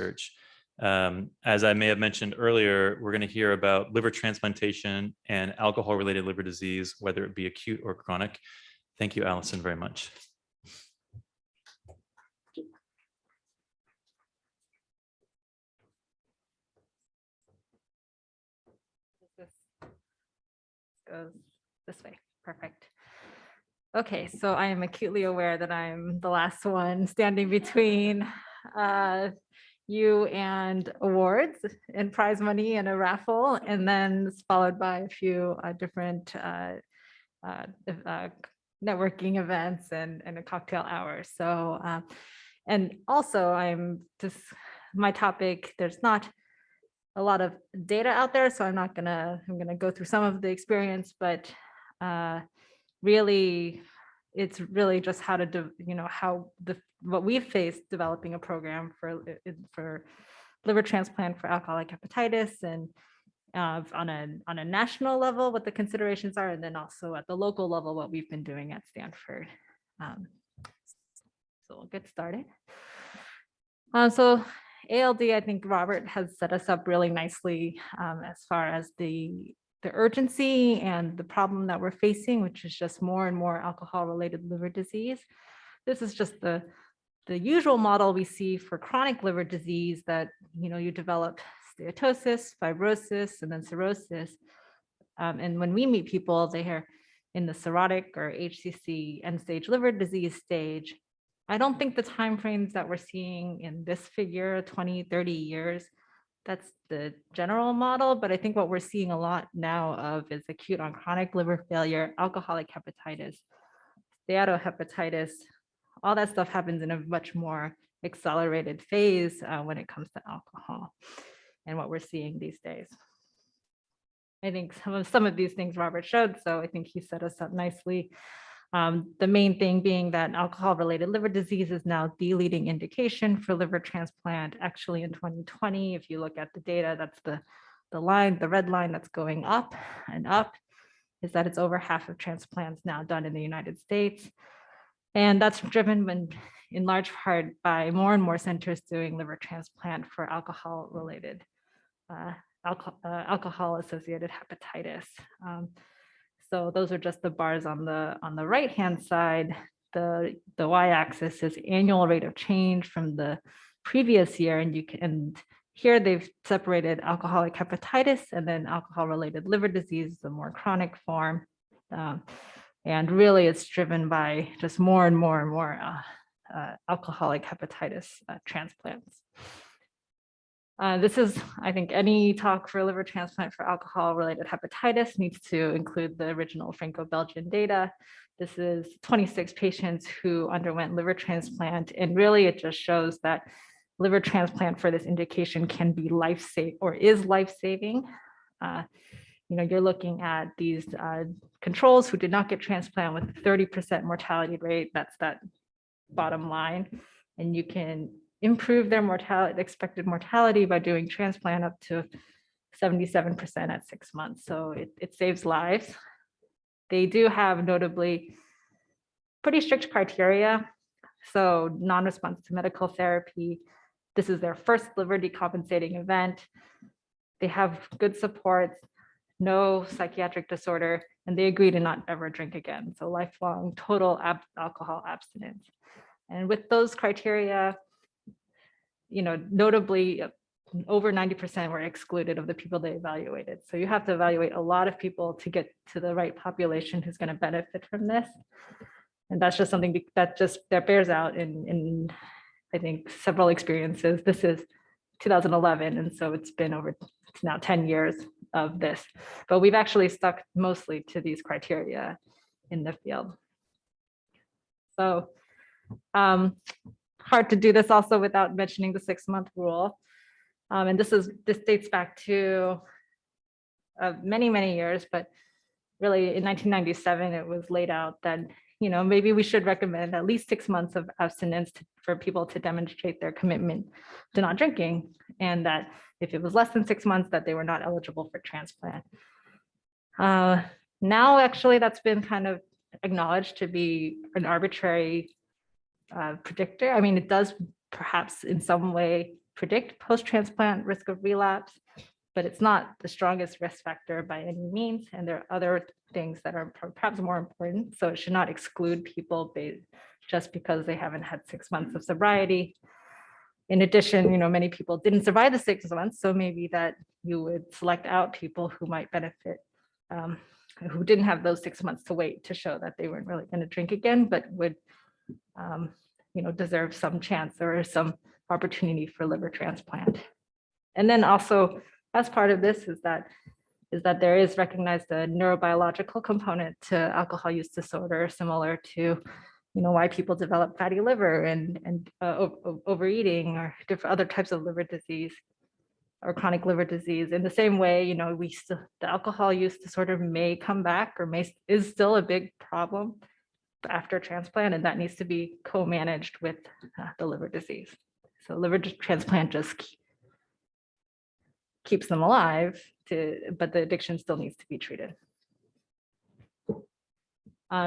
research. As I may have mentioned earlier, we're going to hear about liver transplantation and alcohol-related liver disease, whether it be acute or chronic. Thank you, Allison, very much. This goes this way. Perfect. Okay, so I am acutely aware that I'm the last one standing between you and awards and prize money and a raffle, and then it's followed by a few different networking events and a cocktail hour. So, and also my topic, there's not a lot of data out there, so I'm gonna go through some of the experience, but really, it's really just how to what we've faced developing a program for liver transplant for alcoholic hepatitis, and on a national level, what the considerations are, and then also at the local level, what we've been doing at Stanford. So we'll get started. So ALD, I think Robert has set us up really nicely as far as the urgency and the problem that we're facing, which is just more and more alcohol-related liver disease. This is just the usual model we see for chronic liver disease, that you develop steatosis, fibrosis, and then cirrhosis. And when we meet people, they are in the cirrhotic or HCC end-stage liver disease stage. I don't think the timeframes that we're seeing in this figure, 20, 30 years, that's the general model, but I think what we're seeing a lot now of is acute on chronic liver failure, alcoholic hepatitis, steatohepatitis. All that stuff happens in a much more accelerated phase when it comes to alcohol and what we're seeing these days. I think some of these things Robert showed, so I think he set us up nicely. The main thing being that alcohol-related liver disease is now the leading indication for liver transplant. Actually, in 2020, if you look at the data, that's the red line that's going up and up, is that it's over half of transplants now done in the United States. And that's driven in large part by more and more centers doing liver transplant for alcohol-related, alcohol-associated hepatitis. So those are just the bars on the right-hand side. The y-axis is annual rate of change from the previous year, and here they've separated alcoholic hepatitis and then alcohol-related liver disease, the more chronic form. And really, it's driven by just more and more and more alcoholic hepatitis transplants. This is, I think, any talk for liver transplant for alcohol-related hepatitis needs to include the original Franco-Belgian data. This is 26 patients who underwent liver transplant, and really it just shows that liver transplant for this indication can be life-saving or is life-saving. You're looking at these controls who did not get transplant with a 30% mortality rate. That's that bottom line, and you can improve their expected mortality by doing transplant up to 77% at 6 months. So it saves lives. They do have notably pretty strict criteria. So non-response to medical therapy. This is their first liver decompensating event. They have good support, no psychiatric disorder, and they agree to not ever drink again. So lifelong total alcohol abstinence. And with those criteria, notably over 90% were excluded of the people they evaluated. So you have to evaluate a lot of people to get to the right population who's going to benefit from this. And that's just something that bears out in I think several experiences. This is 2011, and so it's now 10 years of this, but we've actually stuck mostly to these criteria in the field. So hard to do this also without mentioning the 6-month rule. And this dates back to many years, but really in 1997, it was laid out that, maybe we should recommend at least 6 months of abstinence for people to demonstrate their commitment to not drinking. And that if it was less than 6 months, that they were not eligible for transplant. Now, actually, that's been kind of acknowledged to be an arbitrary predictor. I mean, it does perhaps in some way predict post-transplant risk of relapse, but it's not the strongest risk factor by any means. And there are other things that are perhaps more important. So it should not exclude people just because they haven't had 6 months of sobriety. In addition, many people didn't survive the 6 months, so maybe that you would select out people who might benefit, who didn't have those 6 months to wait to show that they weren't really going to drink again, but would, deserve some chance or some opportunity for liver transplant. And then also, as part of this, is that there is recognized a neurobiological component to alcohol use disorder, similar to why people develop fatty liver and overeating or different other types of liver disease or chronic liver disease. In the same way, the alcohol use disorder may come back or is still a big problem after transplant, and that needs to be co-managed with the liver disease. So liver transplant just keeps them alive, but the addiction still needs to be treated.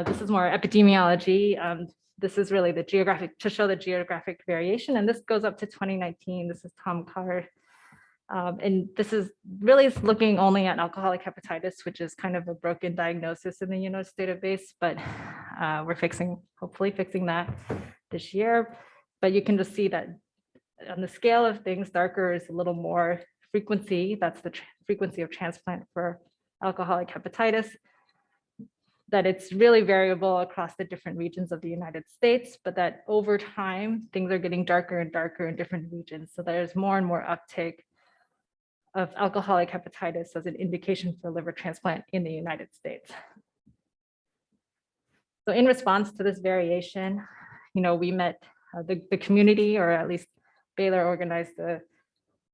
This is more epidemiology. This is really to show the geographic variation, and this goes up to 2019. This is Tom Carr. And this is really looking only at alcoholic hepatitis, which is kind of a broken diagnosis in the UNOS database, but we're hopefully fixing that this year. But you can just see that on the scale of things, darker is a little more frequency. That's the frequency of transplant for alcoholic hepatitis. That it's really variable across the different regions of the United States, but that over time, things are getting darker and darker in different regions. So there's more and more uptake of alcoholic hepatitis as an indication for liver transplant in the United States. So in response to this variation, we met the community, or at least Baylor organized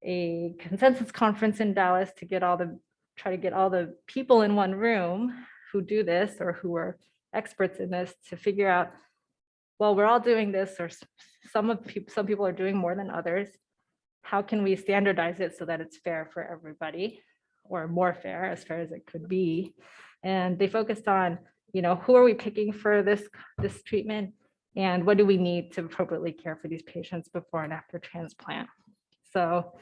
a consensus conference in Dallas to try to get all the people in one room who do this or who are experts in this to figure out, well, we're all doing this, or some people are doing more than others. How can we standardize it so that it's fair for everybody, or more fair as it could be? And they focused on, who are we picking for this treatment, and what do we need to appropriately care for these patients before and after transplant? So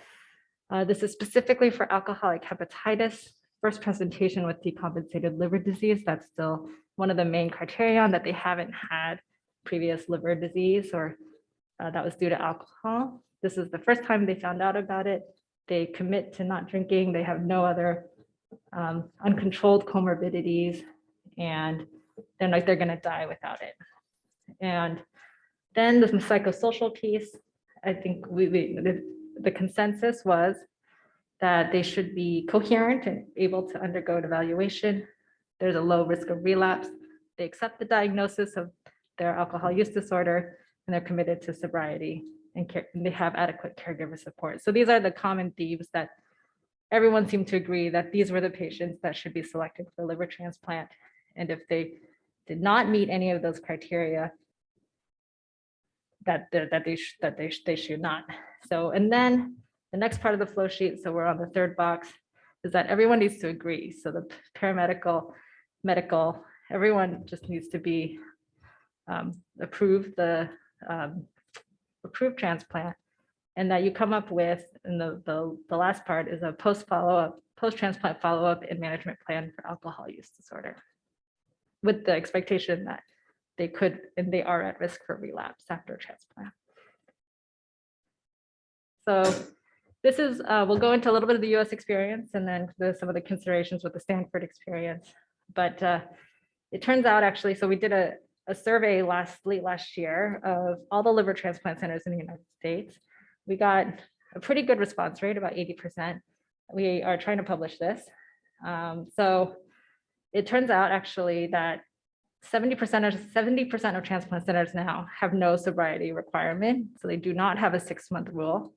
this is specifically for alcoholic hepatitis. First presentation with decompensated liver disease. That's still one of the main criterion, that they haven't had previous liver disease, or that was due to alcohol. This is the first time they found out about it. They commit to not drinking. They have no other uncontrolled comorbidities, and they're like, they're going to die without it. And then the psychosocial piece, I think the consensus was that they should be coherent and able to undergo an evaluation. There's a low risk of relapse. They accept the diagnosis of their alcohol use disorder, and they're committed to sobriety, and they have adequate caregiver support. So these are the common themes that everyone seemed to agree that these were the patients that should be selected for liver transplant. And if they did not meet any of those criteria, that they should not. So, and then the next part of the flow sheet, so we're on the third box, is that everyone needs to agree. So the paramedical, medical, everyone just needs to be approved transplant, and that you come up with, and the last part is a post-transplant follow-up and management plan for alcohol use disorder, with the expectation that they could and they are at risk for relapse after transplant. So this is, we'll go into a little bit of the US experience, and then some of the considerations with the Stanford experience. But it turns out, actually, so we did a survey late last year of all the liver transplant centers in the United States. We got a pretty good response rate, about 80%. We are trying to publish this. So it turns out, actually, that 70% of transplant centers now have no sobriety requirement. So they do not have a 6-month rule.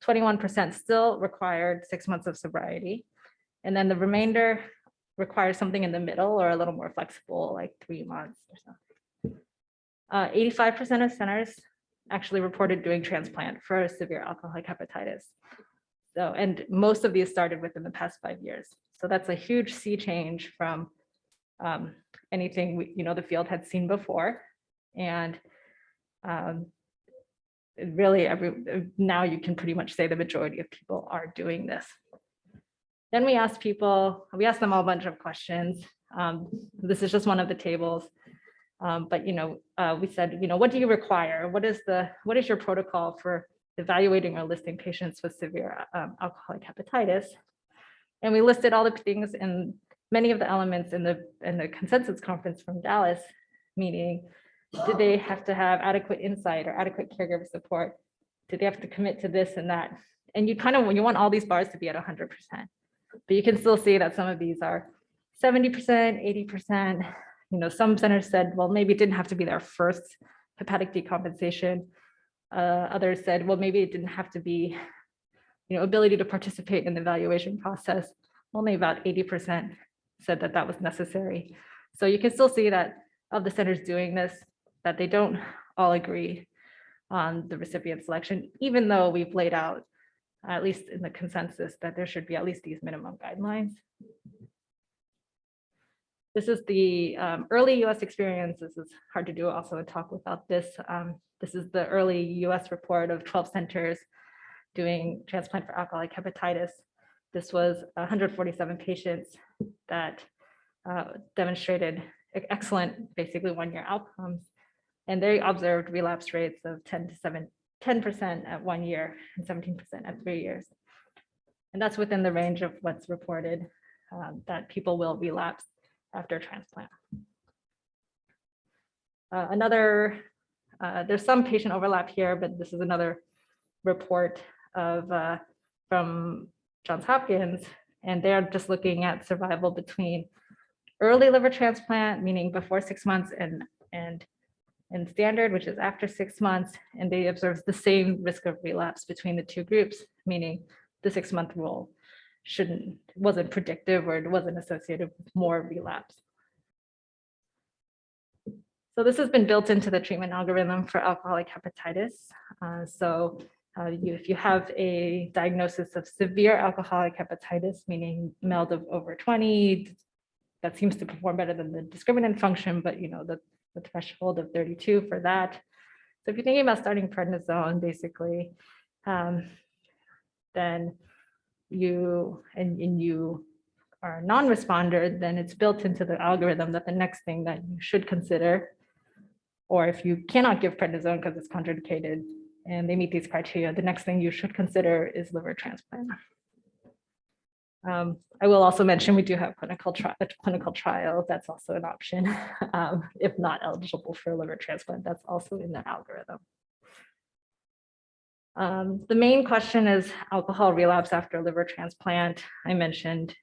21% still required 6 months of sobriety. And then the remainder requires something in the middle, or a little more flexible, like 3 months or something. 85% of centers actually reported doing transplant for severe alcoholic hepatitis. So, and most of these started within the past 5 years. So that's a huge sea change from anything the field had seen before. And really now you can pretty much say the majority of people are doing this. Then we asked them all a bunch of questions. This is just one of the tables. But we said, what do you require? What is your protocol for evaluating or listing patients with severe alcoholic hepatitis? And we listed all the things and many of the elements in the consensus conference from Dallas, meaning, do they have to have adequate insight or adequate caregiver support? Do they have to commit to this and that? And you want all these bars to be at 100%, but you can still see that some of these are 70%, 80%. Some centers said, well, maybe it didn't have to be their first hepatic decompensation. Others said, well, maybe it didn't have to be, ability to participate in the evaluation process. Only about 80% said that that was necessary. So you can still see that of the centers doing this, that they don't all agree on the recipient selection, even though we've laid out, at least in the consensus, that there should be at least these minimum guidelines. This is the early US experience. This is hard to do also a talk without this. This is the early US report of 12 centers doing transplant for alcoholic hepatitis. This was 147 patients that demonstrated excellent, basically 1-year outcomes. And they observed relapse rates of 10% at 1 year and 17% at 3 years. And that's within the range of what's reported that people will relapse after transplant. There's some patient overlap here, but this is another report from Johns Hopkins, and they're just looking at survival between early liver transplant, meaning before 6 months, and standard, which is after 6 months, and they observed the same risk of relapse between the two groups, meaning the 6-month rule wasn't predictive or it wasn't associated with more relapse. So this has been built into the treatment algorithm for alcoholic hepatitis. If you have a diagnosis of severe alcoholic hepatitis, meaning MELD of over 20, that seems to perform better than the discriminant function, but the threshold of 32 for that. So if you're thinking about starting prednisone, basically, then you are a non-responder, then it's built into the algorithm that the next thing that you should consider, or if you cannot give prednisone because it's contraindicated and they meet these criteria, the next thing you should consider is liver transplant. I will also mention we do have a clinical trial. That's also an option. If not eligible for liver transplant, that's also in the algorithm. The main question is alcohol relapse after liver transplant. I mentioned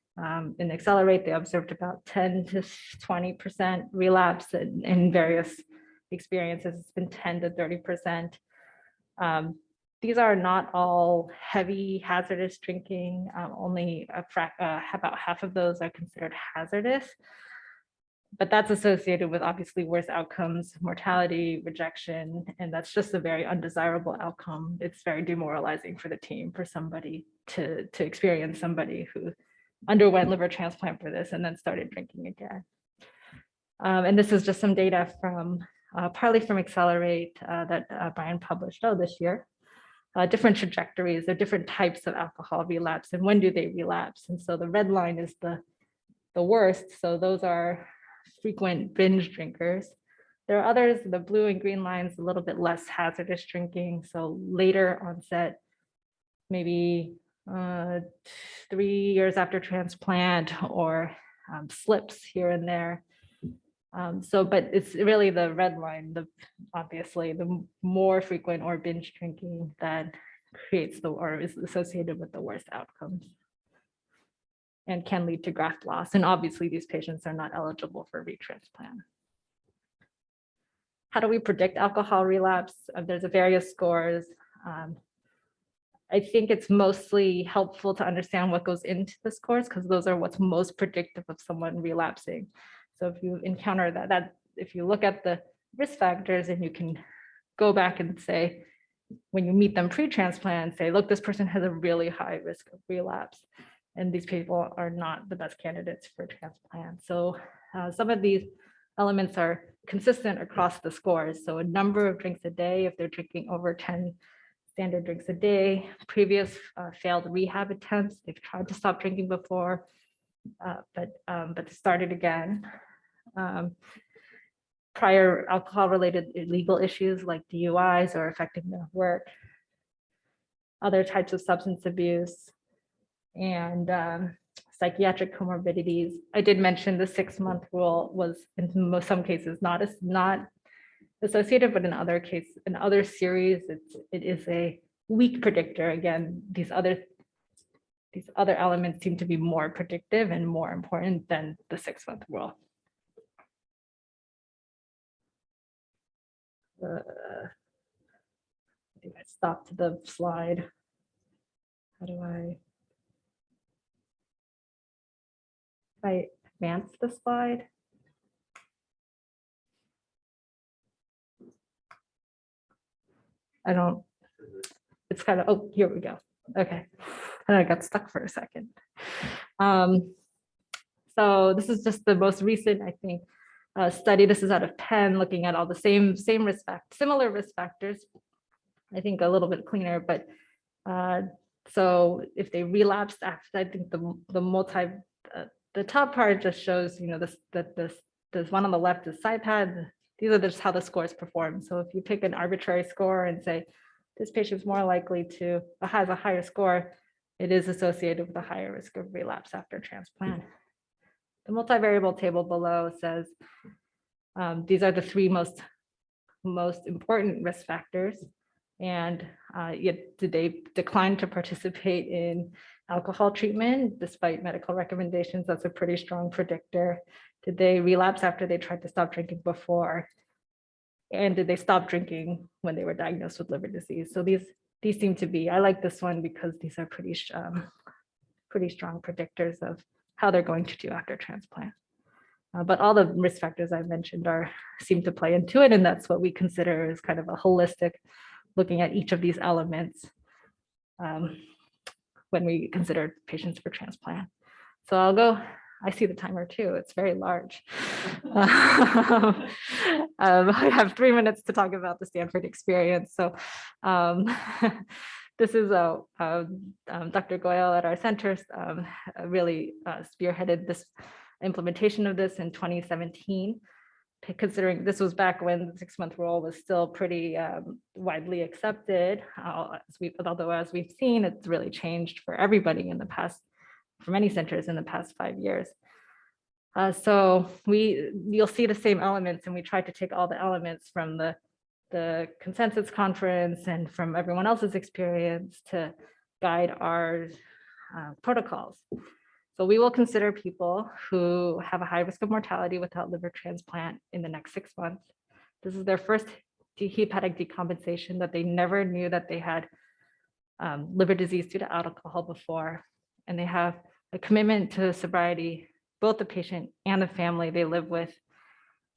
in Accelerate, they observed about 10 to 20% relapse in various experiences. It's been 10 to 30%. These are not all heavy hazardous drinking. Only about half of those are considered hazardous, but that's associated with obviously worse outcomes, mortality, rejection, and that's just a very undesirable outcome. It's very demoralizing for the team, for somebody to experience somebody who underwent liver transplant for this and then started drinking again. And this is just some data from partly from Accelerate that Brian published this year. Different trajectories, there are different types of alcohol relapse and when do they relapse. And so the red line is the worst. So those are frequent binge drinkers. There are others, the blue and green lines, a little bit less hazardous drinking. So later onset, maybe 3 years after transplant or slips here and there. But it's really the red line, obviously the more frequent or binge drinking that creates or is associated with the worst outcomes and can lead to graft loss. And obviously these patients are not eligible for retransplant. How do we predict alcohol relapse? There's various scores. I think it's mostly helpful to understand what goes into the scores because those are what's most predictive of someone relapsing. So if you encounter that if you look at the risk factors and you can go back and say, when you meet them pre-transplant, say, look, this person has a really high risk of relapse and these people are not the best candidates for transplant. So some of these elements are consistent across the scores. So a number of drinks a day, if they're drinking over 10 standard drinks a day, previous failed rehab attempts, they've tried to stop drinking before, but started again. Prior alcohol-related illegal issues like DUIs or affecting their work, other types of substance abuse, and psychiatric comorbidities. I did mention the 6-month rule was in some cases not associated, but in other series, it is a weak predictor. Again, these other elements seem to be more predictive and more important than the 6-month rule. I think I stopped the slide. How do I advance the slide? I don't, it's kind of, oh, here we go. Okay, and I got stuck for a second. So this is just the most recent, I think, study. This is out of Penn, looking at all the similar risk factors. I think a little bit cleaner, but so if they relapsed after, I think the top part just shows, you know, this one on the left is SIPAD. These are just how the scores perform. So if you pick an arbitrary score and say this patient's more likely to has a higher score, it is associated with a higher risk of relapse after transplant. The multivariable table below says these are the 3 most important risk factors, and yet did they decline to participate in alcohol treatment despite medical recommendations? That's a pretty strong predictor. Did they relapse after they tried to stop drinking before? And did they stop drinking when they were diagnosed with liver disease? So these seem to be, I like this one because these are pretty strong predictors of how they're going to do after transplant. But all the risk factors I mentioned seem to play into it, and that's what we consider as kind of a holistic looking at each of these elements when we consider patients for transplant. So I'll go, I see the timer too, it's very large. I have 3 minutes to talk about the Stanford experience. So this is Dr. Goyal at our centers really spearheaded this implementation of this in 2017, considering this was back when the 6-month rule was still pretty widely accepted. Although as we've seen, it's really changed for everybody in the past, for many centers in the past 5 years. So you'll see the same elements, and we tried to take all the elements from the consensus conference and from everyone else's experience to guide our protocols. So we will consider people who have a high risk of mortality without liver transplant in the next 6 months. This is their first hepatic decompensation, that they never knew that they had liver disease due to alcohol before. And they have a commitment to sobriety, both the patient and the family they live with,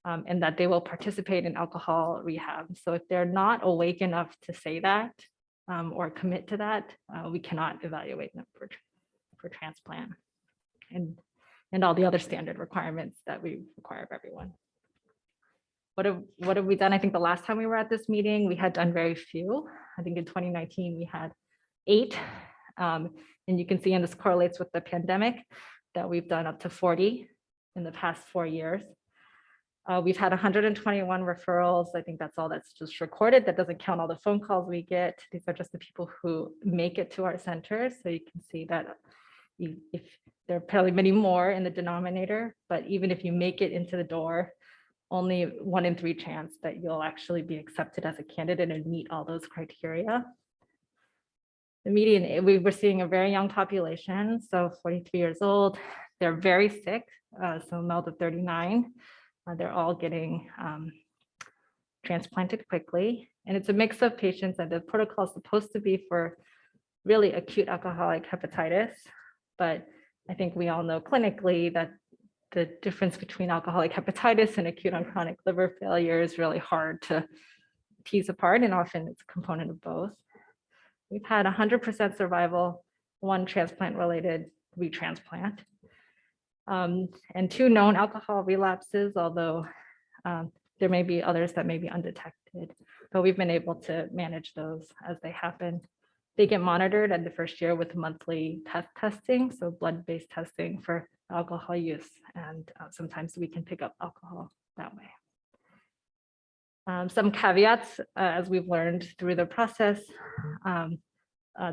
and that they will participate in alcohol rehab. So if they're not awake enough to say that or commit to that, we cannot evaluate them for transplant and all the other standard requirements that we require of everyone. What have we done? I think the last time we were at this meeting, we had done very few. I think in 2019, we had 8. And you can see, and this correlates with the pandemic, that we've done up to 40 in the past 4 years. We've had 121 referrals. I think that's all that's just recorded. That doesn't count all the phone calls we get. These are just the people who make it to our centers. So you can see that if there are probably many more in the denominator, but even if you make it into the door, only 1 in 3 chance that you'll actually be accepted as a candidate and meet all those criteria. The median, we were seeing a very young population, so 43 years old. They're very sick, so male to 39. They're all getting transplanted quickly. And it's a mix of patients, and the protocol is supposed to be for really acute alcoholic hepatitis. But I think we all know clinically that the difference between alcoholic hepatitis and acute on chronic liver failure is really hard to tease apart, and often it's a component of both. We've had 100% survival, 1 transplant-related retransplant, and 2 known alcohol relapses, although there may be others that may be undetected, but we've been able to manage those as they happen. They get monitored at the first year with monthly testing, so blood-based testing for alcohol use, and sometimes we can pick up alcohol that way. Some caveats, as we've learned through the process.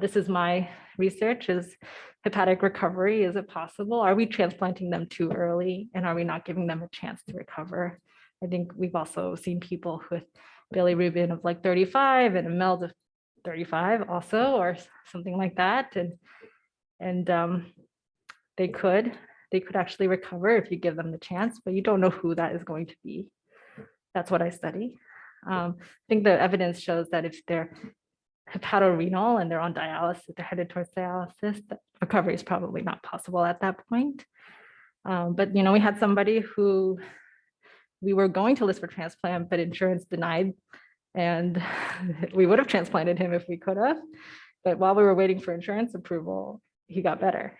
This is my research, is hepatic recovery. Is it possible? Are we transplanting them too early? And are we not giving them a chance to recover? I think we've also seen people with bilirubin of like 35 and a MELD of 35 also, or something like that. And they could actually recover if you give them the chance, but you don't know who that is going to be. That's what I study. I think the evidence shows that if they're hepatorenal and they're on dialysis, they're headed towards dialysis, that recovery is probably not possible at that point. But we had somebody who we were going to list for transplant, but insurance denied, and we would have transplanted him if we could have. But while we were waiting for insurance approval, he got better.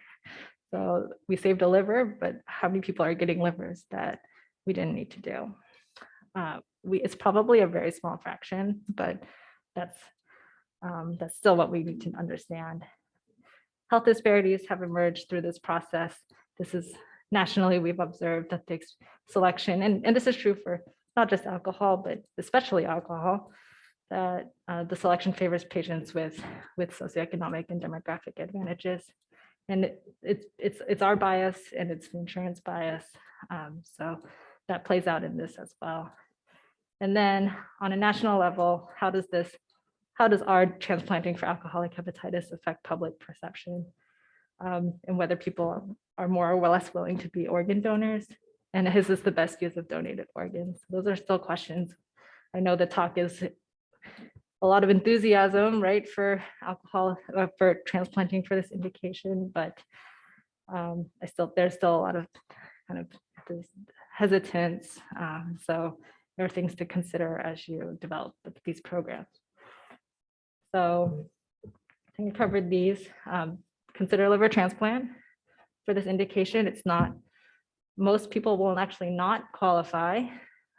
So we saved a liver, but how many people are getting livers that we didn't need to do? It's probably a very small fraction, but that's still what we need to understand. Health disparities have emerged through this process. This is nationally, we've observed that the selection, and this is true for not just alcohol, but especially alcohol, that the selection favors patients with socioeconomic and demographic advantages. And it's our bias and it's the insurance bias. So that plays out in this as well. And then on a national level, how does our transplanting for alcoholic hepatitis affect public perception, and whether people are more or less willing to be organ donors? And is this the best use of donated organs? Those are still questions. I know the talk is a lot of enthusiasm, right, for alcohol, for transplanting for this indication, but there's still a lot of kind of hesitance. So there are things to consider as you develop these programs. So I think I covered these. Consider liver transplant for this indication. It's not, most people will actually not qualify,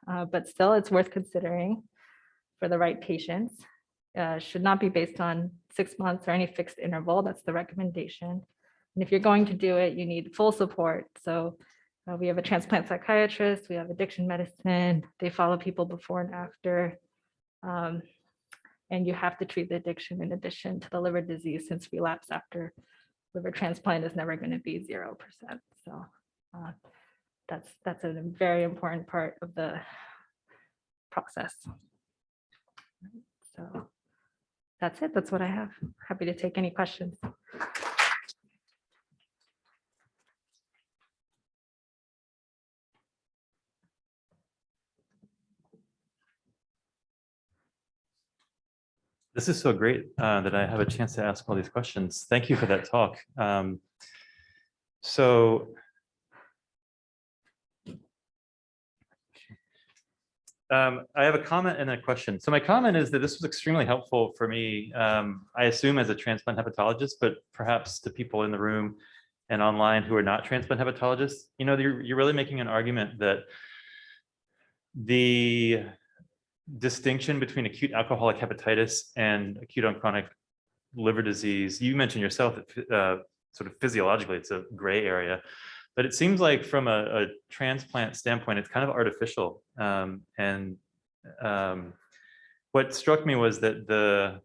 but still it's worth considering for the right patients. Should not be based on 6 months or any fixed interval. That's the recommendation. And if you're going to do it, you need full support. So we have a transplant psychiatrist, we have addiction medicine, they follow people before and after. And you have to treat the addiction in addition to the liver disease, since relapse after liver transplant is never going to be 0%. So that's a very important part of the process. So that's it. That's what I have. Happy to take any questions. This is so great that I have a chance to ask all these questions. Thank you for that talk. I have a comment and a question. So my comment is that this was extremely helpful for me, I assume as a transplant hepatologist, but perhaps to people in the room and online who are not transplant hepatologists. You're really making an argument that the distinction between acute alcoholic hepatitis and acute on chronic liver disease, you mentioned yourself that sort of physiologically it's a gray area, but it seems like from a transplant standpoint it's kind of artificial. What struck me was that the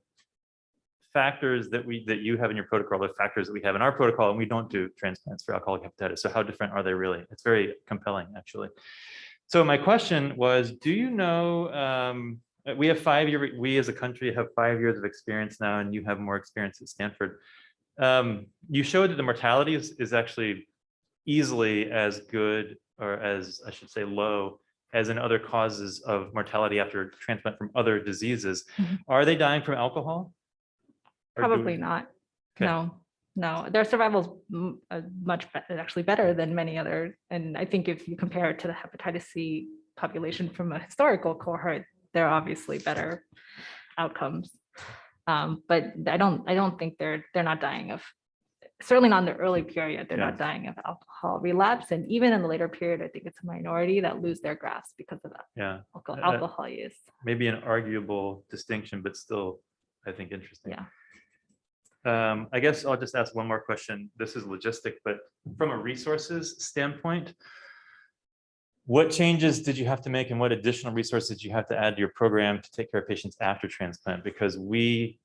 factors that you have in your protocol are factors that we have in our protocol, and we don't do transplants for alcoholic hepatitis. So how different are they really? It's very compelling, actually. So my question was, do you know, we have we as a country have 5 years of experience now, and you have more experience at Stanford. You showed that the mortality is actually easily as good, or as I should say low, as in other causes of mortality after transplant from other diseases. Mm-hmm. Are they dying from alcohol? Probably not. Okay. No, their survival is much better, actually better than many other. And I think if you compare it to the hepatitis C population from a historical cohort, they're obviously better outcomes. But I don't think they're not dying of certainly not in the early period, they're Yeah. not dying of alcohol relapse. And even in the later period, I think it's a minority that lose their grasp because of that Yeah. alcohol use. Maybe an arguable distinction, but still, I think interesting. Yeah. I guess I'll just ask one more question. This is logistic, but from a resources standpoint, what changes did you have to make and what additional resources did you have to add to your program to take care of patients after transplant? Because we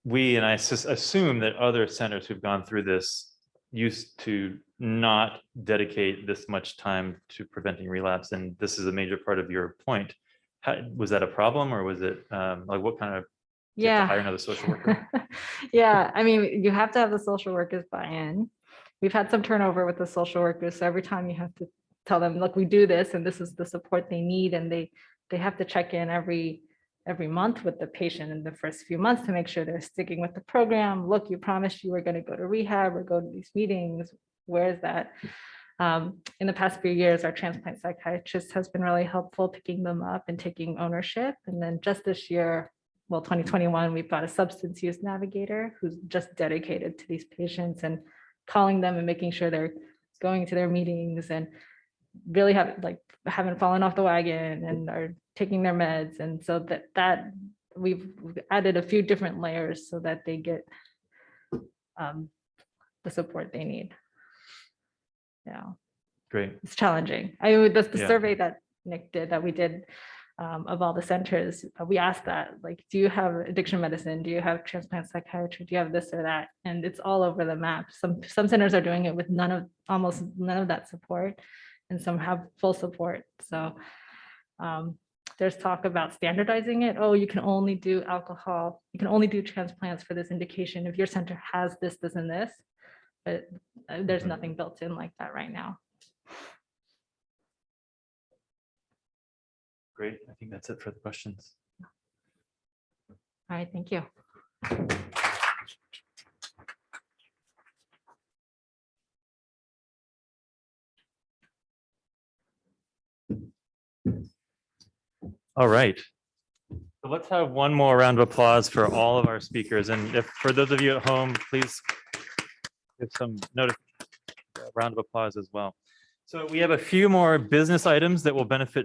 and I assume that other centers who've gone through this used to not dedicate this much time to preventing relapse. And this is a major part of your point. Was that a problem, or was it like what kind of, do you have to hire another social worker? Yeah, I mean, you have to have the social workers buy in. We've had some turnover with the social workers. So every time you have to tell them, look, we do this and this is the support they need. And they have to check in every month with the patient in the first few months to make sure they're sticking with the program. Look, you promised you were going to go to rehab or go to these meetings. Where is that? In the past few years, our transplant psychiatrist has been really helpful picking them up and taking ownership. And then just this year, well, 2021, we've got a substance use navigator who's just dedicated to these patients and calling them and making sure they're going to their meetings and really haven't fallen off the wagon and are taking their meds. And so that we've added a few different layers so that they get the support they need. Yeah. Great. It's challenging. That's the Yeah. survey that Nick did, that we did of all the centers. We asked that, like, do you have addiction medicine? Do you have transplant psychiatry? Do you have this or that? And it's all over the map. Some centers are doing it with almost none of that support, and some have full support. So there's talk about standardizing it. Oh, you can only do alcohol. You can only do transplants for this indication if your center has this, this, and this. But there's nothing built in like that right now. Great. I think that's it for the questions. All right, thank you. All right. So let's have one more round of applause for all of our speakers. And if for those of you at home, please give some round of applause as well. So we have a few more business items that will benefit